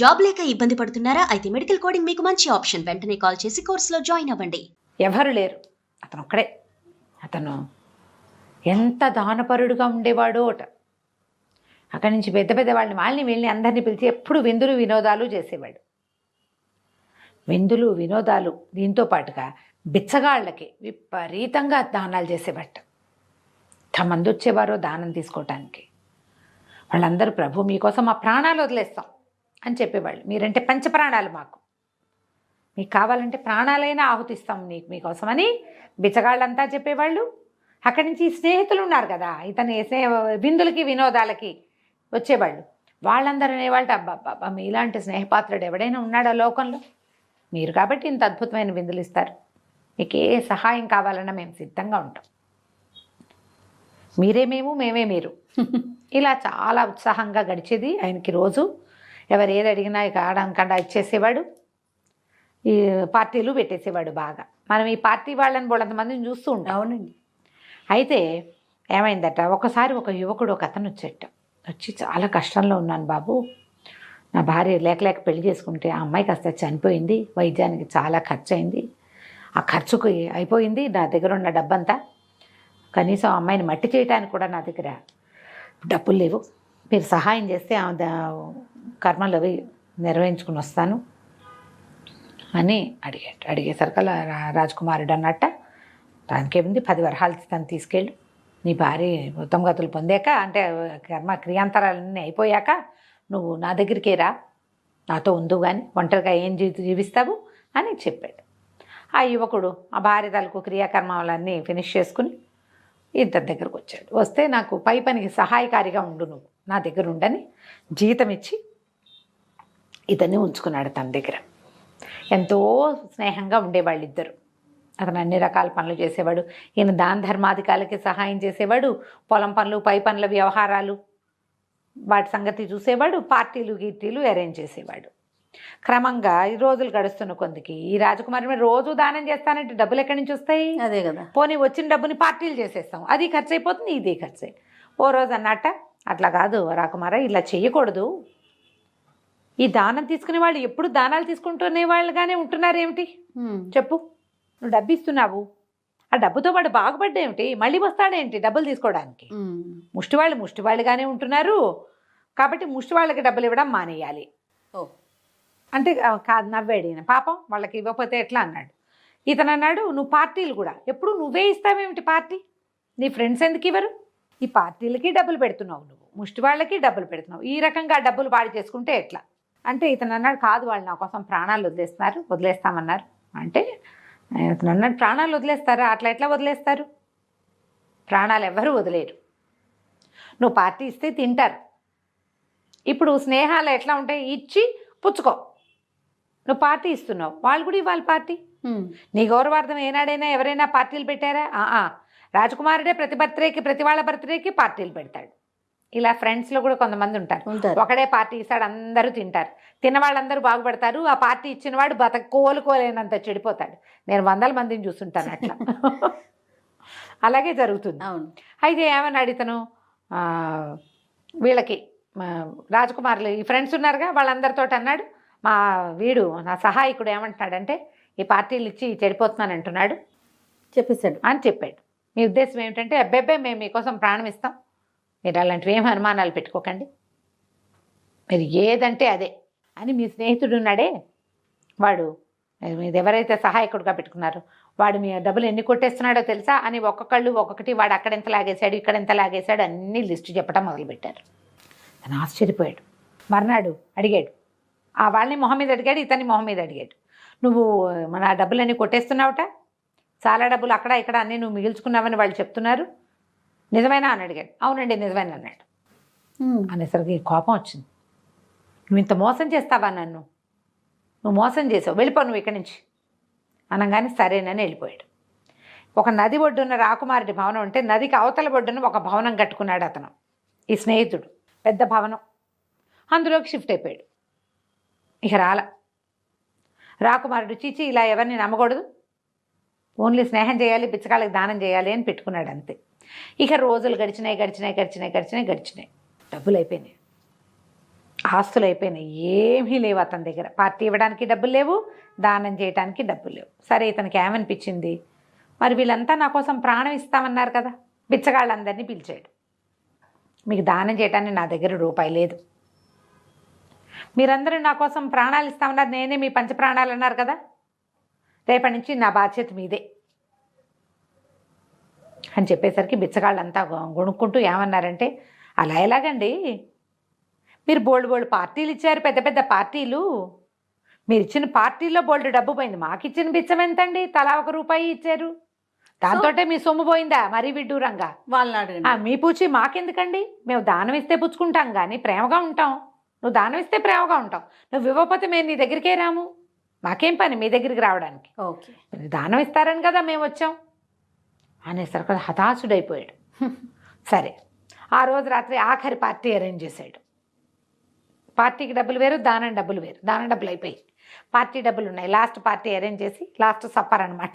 Job లేక ఇబ్బంది పడుతున్నారా? అయితే మెడికల్ కోడింగ్ మీకు మంచి ఆప్షన్. వెంటనే కాల్ చేసి కోర్సులో జాయిన్ అవ్వండి. ఎవరు లేరు, అతను ఒక్కడే. అతను ఎంత దానపరుడుగా ఉండేవాడో అట. అక్కడి నుంచి పెద్ద పెద్ద వాళ్ళని వీళ్ళని అందరినీ పిలిచి ఎప్పుడు విందులు వినోదాలు చేసేవాడు. విందులు వినోదాలు దీంతో పాటుగా బిచ్చగాళ్ళకి విపరీతంగా దానాలు చేసేవాట. ఎంతమంది వచ్చేవారో దానం తీసుకోవటానికి. వాళ్ళందరూ ప్రభు మీకోసం మా ప్రాణాలు వదిలేస్తాం అని చెప్పేవాళ్ళు. మీరంటే పంచప్రాణాలు మాకు, మీకు కావాలంటే ప్రాణాలైనా ఆహుతిస్తాం మీకోసమని బిచ్చగాళ్ళంతా చెప్పేవాళ్ళు. అక్కడి నుంచి స్నేహితులు ఉన్నారు కదా, ఇతని విందులకి వినోదాలకి వచ్చేవాళ్ళు. వాళ్ళందరూ అనేవాళ్ళు, అబ్బా మీలాంటి స్నేహపాత్రుడు ఎవడైనా ఉన్నాడా లోకంలో? మీరు కాబట్టి ఇంత అద్భుతమైన విందులు ఇస్తారు. మీకు ఏ సహాయం కావాలన్నా మేము సిద్ధంగా ఉంటాం. మీరే మేము, మేమే మీరు. ఇలా చాలా ఉత్సాహంగా గడిచేది ఆయనకి. రోజు ఎవరు ఏది అడిగినా ఇక ఆడనకుండా ఇచ్చేసేవాడు. ఈ పార్టీలు పెట్టేసేవాడు బాగా. మనం ఈ పార్టీ వాళ్ళని బోళ్ళంతమందిని చూస్తూ ఉంటాం. అవునండి. అయితే ఏమైందట, ఒకసారి ఒక యువకుడు ఒక అతను వచ్చి చాలా కష్టంలో ఉన్నాను బాబు, నా భార్య లేక పెళ్లి చేసుకుంటే ఆ అమ్మాయి కాస్త చనిపోయింది, వైద్యానికి చాలా ఖర్చు అయింది, ఆ ఖర్చుకు అయిపోయింది నా దగ్గర ఉన్న డబ్బంతా, కనీసం ఆ అమ్మాయిని మట్టి చేయడానికి కూడా నా దగ్గర డబ్బులు లేవు, మీరు సహాయం చేస్తే కర్మలు అవి నిర్వహించుకుని వస్తాను అని అడిగేసరికల్లా రాజకుమారుడు అన్నట్ట, దానికేముంది 10 వరహాలు తను తీసుకెళ్ళు, నీ భార్య ఉత్తమ గతులు పొందాక అంటే క్రియాంతరాలన్నీ అయిపోయాక నువ్వు నా దగ్గరికే రా, నాతో ఉండు కానీ ఒంటరిగా ఏం జీవిస్తావు అని చెప్పాడు. ఆ యువకుడు ఆ భార్య తలకు క్రియాకర్మాలన్నీ ఫినిష్ చేసుకుని ఇతని దగ్గరకు వచ్చాడు. వస్తే నాకు పై పనికి సహాయకారిగా ఉండు, నువ్వు నా దగ్గర ఉండని జీతం ఇచ్చి ఇతన్ని ఉంచుకున్నాడు తన దగ్గర. ఎంతో స్నేహంగా ఉండేవాళ్ళు ఇద్దరు. అతను అన్ని రకాల పనులు చేసేవాడు, ఈయన దాన ధర్మాధికారులకి సహాయం చేసేవాడు, పొలం పనులు పై పనుల వ్యవహారాలు వాటి సంగతి చూసేవాడు, పార్టీలు గీర్టీలు అరేంజ్ చేసేవాడు. క్రమంగా ఈ రోజులు గడుస్తున్న కొందికి ఈ రాజకుమారి మీద రోజు దానం చేస్తానంటే డబ్బులు ఎక్కడి నుంచి వస్తాయి? అదే కదా. పోనీ వచ్చిన డబ్బుని పార్టీలు చేసేస్తాం, అది ఖర్చు అయిపోతుంది, ఇది ఖర్చు. ఓ రోజు అన్నట్ట, అట్లా కాదు రాకుమార, ఇలా చేయకూడదు, ఈ దానం తీసుకునే వాళ్ళు ఎప్పుడు దానాలు తీసుకుంటునే వాళ్ళుగానే ఉంటున్నారేమిటి చెప్పు? నువ్వు డబ్బు ఇస్తున్నావు, ఆ డబ్బుతో వాడు బాగుపడ్డేమిటి, మళ్ళీ వస్తాడేంటి డబ్బులు తీసుకోవడానికి? ముష్టివాళ్ళుగానే ఉంటున్నారు కాబట్టి ముష్టివాళ్ళకి డబ్బులు ఇవ్వడం మానేయాలి. అంటే కాదు, నవ్వాడు ఈయన. పాపం వాళ్ళకి ఇవ్వకపోతే ఎట్లా అన్నాడు. ఇతను అన్నాడు, నువ్వు పార్టీలు కూడా ఎప్పుడు నువ్వే ఇస్తావేమిటి పార్టీ, నీ ఫ్రెండ్స్ ఎందుకు ఇవ్వరు? ఈ పార్టీలకి డబ్బులు పెడుతున్నావు, నువ్వు ముష్టి వాళ్ళకి డబ్బులు పెడుతున్నావు, ఈ రకంగా డబ్బులు పాడు చేసుకుంటే ఎట్లా అంటే ఇతను అన్నాడు, కాదు వాళ్ళు నా కోసం ప్రాణాలు వదిలేస్తామన్నారు. అంటే ఇతను అన్నాడు, ప్రాణాలు వదిలేస్తారా? అట్లా ఎట్లా వదిలేస్తారు? ప్రాణాలు ఎవ్వరూ వదిలేరు. నువ్వు పార్టీ ఇస్తే తింటారు. ఇప్పుడు స్నేహాలు ఎట్లా ఉంటాయి, ఇచ్చి పుచ్చుకో. నువ్వు పార్టీ ఇస్తున్నావు, వాళ్ళు కూడా ఇవ్వాలి పార్టీ. నీ గౌరవార్థం ఏనాడైనా ఎవరైనా పార్టీలు పెట్టారా? రాజకుమారుడే ప్రతి వాళ్ళ బర్త్డేకి పార్టీలు పెడతాడు. ఇలా ఫ్రెండ్స్లో కూడా కొంతమంది ఉంటారు, ఒకడే పార్టీ ఇస్తాడు, అందరూ తింటారు, తిన్న వాళ్ళందరూ బాగుపడతారు, ఆ పార్టీ ఇచ్చిన వాడు కోలుకోలేనంత చెడిపోతాడు. నేను 100 మందిని చూస్తుంటాను అట్లా. అలాగే జరుగుతుంది. అయితే ఏమన్నాడు ఇతను, వీళ్ళకి రాజకుమారులు ఈ ఫ్రెండ్స్ ఉన్నారుగా వాళ్ళందరితో అన్నాడు, నా సహాయకుడు ఏమంటున్నాడంటే ఈ పార్టీలు ఇచ్చి చెడిపోతున్నాను అంటున్నాడు చెప్పేశాడు అని చెప్పాడు. మీ ఉద్దేశం ఏమిటంటే, అబ్బాయి మేము మీకోసం ప్రాణం ఇస్తాం, మీరు అలాంటివి ఏం అనుమానాలు పెట్టుకోకండి, మీరు ఏదంటే అదే అని. మీ స్నేహితుడు ఉన్నాడే వాడు, మీరు ఎవరైతే సహాయకుడిగా పెట్టుకున్నారో వాడు మీ డబ్బులు ఎన్ని కొట్టేస్తున్నాడో తెలుసా అని ఒక్కొక్కటి వాడు అక్కడెంత లాగేశాడు ఇక్కడెంత లాగేశాడు అన్నీ లిస్టు చెప్పడం మొదలుపెట్టారు. తను ఆశ్చర్యపోయాడు. మర్నాడు అడిగాడు, ఆ వాళ్ళని మొహం మీద అడిగాడు, ఇతని మొహం మీద అడిగాడు, నువ్వు మన డబ్బులన్నీ కొట్టేస్తున్నావుట, చాలా డబ్బులు అక్కడ ఇక్కడ అన్నీ నువ్వు మిగిల్చుకున్నావని వాళ్ళు చెప్తున్నారు, నిజమేనా అని అడిగాడు. అవునండి నిజమేనా అన్నాడు. అనేసరికి కోపం వచ్చింది. నువ్వు ఇంత మోసం చేస్తావా నన్ను, నువ్వు మోసం చేసావు, వెళ్ళిపో నువ్వు ఇక్కడి నుంచి అనగానే సరేనని వెళ్ళిపోయాడు. ఒక నది ఒడ్డున్న రాకుమారుడి భవనం ఉంటే నదికి అవతల ఒడ్డున ఒక భవనం కట్టుకున్నాడు అతను, ఈ స్నేహితుడు, పెద్ద భవనం. అందులోకి షిఫ్ట్ అయిపోయాడు. ఇక రాకుమారుడు చీచి ఇలా ఎవరిని నమ్మకూడదు, ఓన్లీ స్నేహం చేయాలి, బిచ్చకాళ్ళకి దానం చేయాలి అని పెట్టుకున్నాడు అంతే. ఇక రోజులు గడిచినాయి. డబ్బులు అయిపోయినాయి. ఆస్తులు అయిపోయినాయి, ఏమీ లేవు అతని దగ్గర. పార్టీ ఇవ్వడానికి డబ్బులు లేవు, దానం చేయడానికి డబ్బులు లేవు. సరే ఇతనికి ఏమనిపించింది, మరి వీళ్ళంతా నా కోసం ప్రాణం ఇస్తామన్నారు కదా, బిచ్చగాళ్ళందరినీ పిలిచాడు. మీకు దానం చేయడానికి నా దగ్గర రూపాయి లేదు, మీరందరూ నా కోసం ప్రాణాలు ఇస్తామన్నారు, నేనే మీ పంచ ప్రాణాలు అన్నారు కదా, రేపటి నుంచి నా బాధ్యత మీదే అని చెప్పేసరికి బిచ్చగాళ్ళంతా గొణుక్కుంటూ ఏమన్నారంటే, అలా ఎలాగండి, మీరు బోల్డ్ పార్టీలు ఇచ్చారు, పెద్ద పెద్ద పార్టీలు, మీరు ఇచ్చిన పార్టీల్లో బోల్డ్ డబ్బు పోయింది, మాకు ఇచ్చిన బిచ్చం ఎంతండి, తలా ₹1 ఇచ్చారు, దాంతో మీ సొమ్ము పోయిందా మరీ విడ్డూరంగా? వాళ్ళని అడగండి. మీ పూచి మాకెందుకండి, మేము దానం ఇస్తే పుచ్చుకుంటాం కానీ ప్రేమగా ఉంటాం, నువ్వు దానం ఇస్తే ప్రేమగా ఉంటాం, నువ్వు ఇవ్వకపోతే మేము నీ దగ్గరికే రాము, మాకేం పని మీ దగ్గరికి రావడానికి, ఓకే దానం ఇస్తారని కదా మేము వచ్చాం అనేసరికి హతాశుడైపోయాడు. సరే ఆ రోజు రాత్రి ఆఖరి పార్టీ అరేంజ్ చేశాడు. పార్టీకి డబ్బులు వేరు, దానం డబ్బులు వేరు. దానం డబ్బులు అయిపోయి పార్టీ డబ్బులు ఉన్నాయి. లాస్ట్ పార్టీ అరేంజ్ చేసి, లాస్ట్ సప్పర్ అనమాట,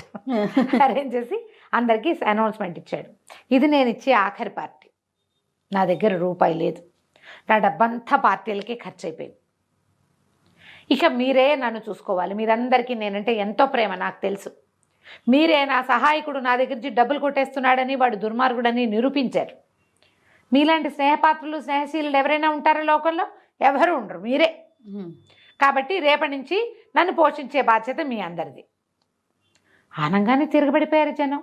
అరేంజ్ చేసి అందరికీ అనౌన్స్మెంట్ ఇచ్చాడు, ఇది నేను ఇచ్చే ఆఖరి పార్టీ, నా దగ్గర రూపాయి లేదు, నా డబ్బంతా పార్టీలకి ఖర్చు అయిపోయింది, ఇక మీరే నన్ను చూసుకోవాలి, మీరందరికీ నేనంటే ఎంతో ప్రేమ నాకు తెలుసు, మీరే నా సహాయకుడు, నా దగ్గర నుంచి డబ్బులు కొట్టేస్తున్నాడని వాడు దుర్మార్గుడని నిరూపించారు. మీలాంటి స్నేహపాత్రులు స్నేహశీలు ఎవరైనా ఉంటారో లోకంలో? ఎవరు ఉండరు, మీరే. కాబట్టి రేపటి నుంచి నన్ను పోషించే బాధ్యత మీ అందరిది. ఆనంగానే తిరగబడిపోయారు జనం.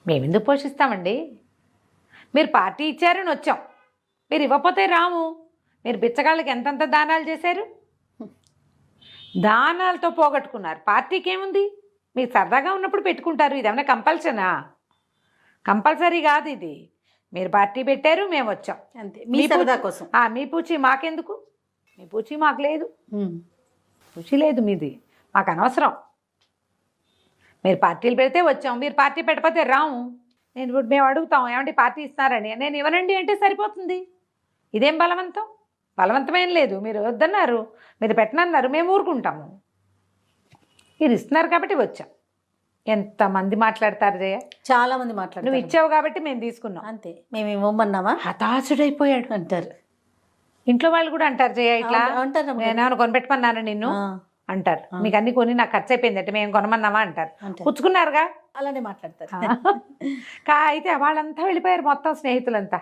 మేమెందుకు పోషిస్తామండి, మీరు పార్టీ ఇచ్చారని వచ్చాం, మీరు ఇవ్వకపోతే రాము, మీరు బిచ్చగాళ్ళకి ఎంతంత దానాలు చేశారు, దానాలతో పోగొట్టుకున్నారు. పార్టీకి ఏముంది, మీరు సరదాగా ఉన్నప్పుడు పెట్టుకుంటారు, ఇది ఏమైనా కంపల్సనా? కంపల్సరీ కాదు ఇది, మీరు పార్టీ పెట్టారు, మేము వచ్చాం అంతే, మీ సరదా కోసం. మీ పూచి మాకెందుకు, మీ పూచి మాకు లేదు, పూచి లేదు మీది, మాకు అనవసరం, మీరు పార్టీలు పెడితే వచ్చాం, మీరు పార్టీ పెట్టకపోతే రాము. మేము అడుగుతాం ఏమంటే పార్టీ ఇస్తున్నారని, నేను ఇవ్వనండి అంటే సరిపోతుంది, ఇదేం బలవంతం? బలవంతమేం లేదు, మీరు వద్దన్నారు, మీరు పెట్టనన్నారు, మేము ఊరుకుంటాము, మీరు ఇస్తున్నారు కాబట్టి వచ్చాం. ఎంతమంది మాట్లాడతారు జయ, చాలా మంది మాట్లాడారు, నువ్వు ఇచ్చావు కాబట్టి మేము తీసుకున్నాం, అంతే, మేము ఇవ్వమన్నామా హతాశుడైపోయాడు అంటారు. ఇంట్లో వాళ్ళు కూడా అంటారు జయ, ఇట్లా అంటారు, నేనేమైనా కొనిపెట్టమన్నాను నిన్ను అంటారు, మీకు అన్ని కొని నాకు ఖర్చు అయిపోయింది అంటే మేము కొనమన్నామా అంటారు, పుచ్చుకున్నారుగా అలానే మాట్లాడతారు. అయితే వాళ్ళంతా వెళ్ళిపోయారు, మొత్తం స్నేహితులంతా.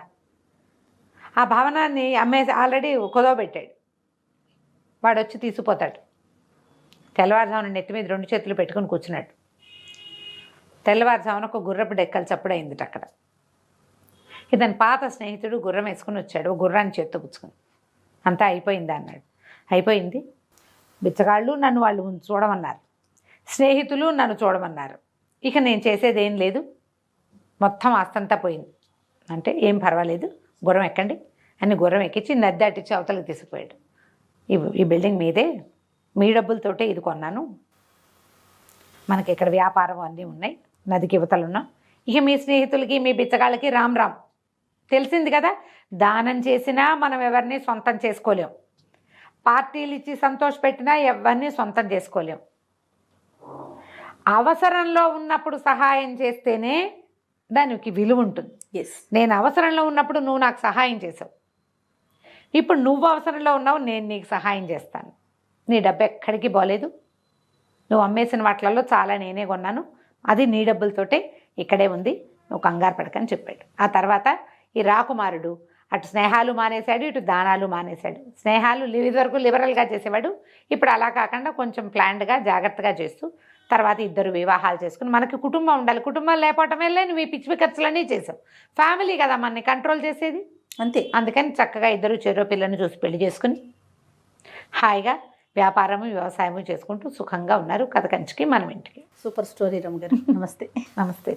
ఆ భవనాన్ని అమ్మేసి ఆల్రెడీ కుదవబెట్టాడు, వాడు వచ్చి తీసుకుపోతాడు. తెల్లవారుజామున నెత్తి మీద 2 చేతులు పెట్టుకుని కూర్చున్నాడు. తెల్లవారుజామున ఒక గుర్రపు డెక్కలు చప్పుడు అయింది అక్కడ. ఇతని పాత స్నేహితుడు గుర్రం వేసుకుని వచ్చాడు, గుర్రాన్ని చేత్తో పుచ్చుకుని. అంతా అయిపోయిందా అన్నాడు. అయిపోయింది, బిచ్చగాళ్ళు నన్ను వాళ్ళు చూడమన్నారు, స్నేహితులు నన్ను చూడమన్నారు, ఇక నేను చేసేది ఏం లేదు, మొత్తం ఆస్తంతా పోయింది అంటే ఏం పర్వాలేదు, గుర్రం ఎక్కండి అని గుర్రం ఎక్కించి నది అట్టించి అవతలకి తీసుకుపోయాడు. ఈ బిల్డింగ్ మీదే, మీ డబ్బులతోటే ఇది కొన్నాను, మనకి ఇక్కడ వ్యాపారం అన్నీ ఉన్నాయి, నదికి ఇవతలున్నాం, ఇక మీ స్నేహితులకి మీ బిచ్చగాళ్ళకి రామ్ రామ్. తెలిసింది కదా, దానం చేసినా మనం ఎవరిని సొంతం చేసుకోలేం, పార్టీలు ఇచ్చి సంతోషపెట్టినా ఎవరిని సొంతం చేసుకోలేం. అవసరంలో ఉన్నప్పుడు సహాయం చేస్తేనే దానికి విలువ ఉంటుంది. నేను అవసరంలో ఉన్నప్పుడు నువ్వు నాకు సహాయం చేసావు, ఇప్పుడు నువ్వు అవసరంలో ఉన్నావు, నేను నీకు సహాయం చేస్తాను, నీ డబ్బు ఎక్కడికి పోలేదు, నువ్వు అమ్మేసిన వాటిలలో చాలా నేనే కొన్నాను, అది నీ డబ్బులతోటే ఇక్కడే ఉంది, నువ్వు కంగారు పడకని చెప్పాడు. ఆ తర్వాత ఈ రాకుమారుడు అటు స్నేహాలు మానేశాడు, ఇటు దానాలు మానేశాడు. స్నేహాలు ఇదివరకు లిబరల్గా చేసేవాడు, ఇప్పుడు అలా కాకుండా కొంచెం ప్లాన్డ్గా జాగ్రత్తగా చేస్తూ తర్వాత 2 వివాహాలు చేసుకుని, మనకి కుటుంబం ఉండాలి, కుటుంబం లేకపోవటం వల్లే నువ్వు ఈ పిచ్చి ఖర్చులన్నీ చేసావు, ఫ్యామిలీ కదా మనని కంట్రోల్ చేసేది, అంతే. అందుకని చక్కగా 2 చెరో పిల్లని చూసి పెళ్లి చేసుకుని హాయిగా వ్యాపారము వ్యవసాయము చేసుకుంటూ సుఖంగా ఉన్నారు. కథ కంచికి మనం ఇంటికి. సూపర్ స్టోరీ రమ్య గారు. నమస్తే. నమస్తే.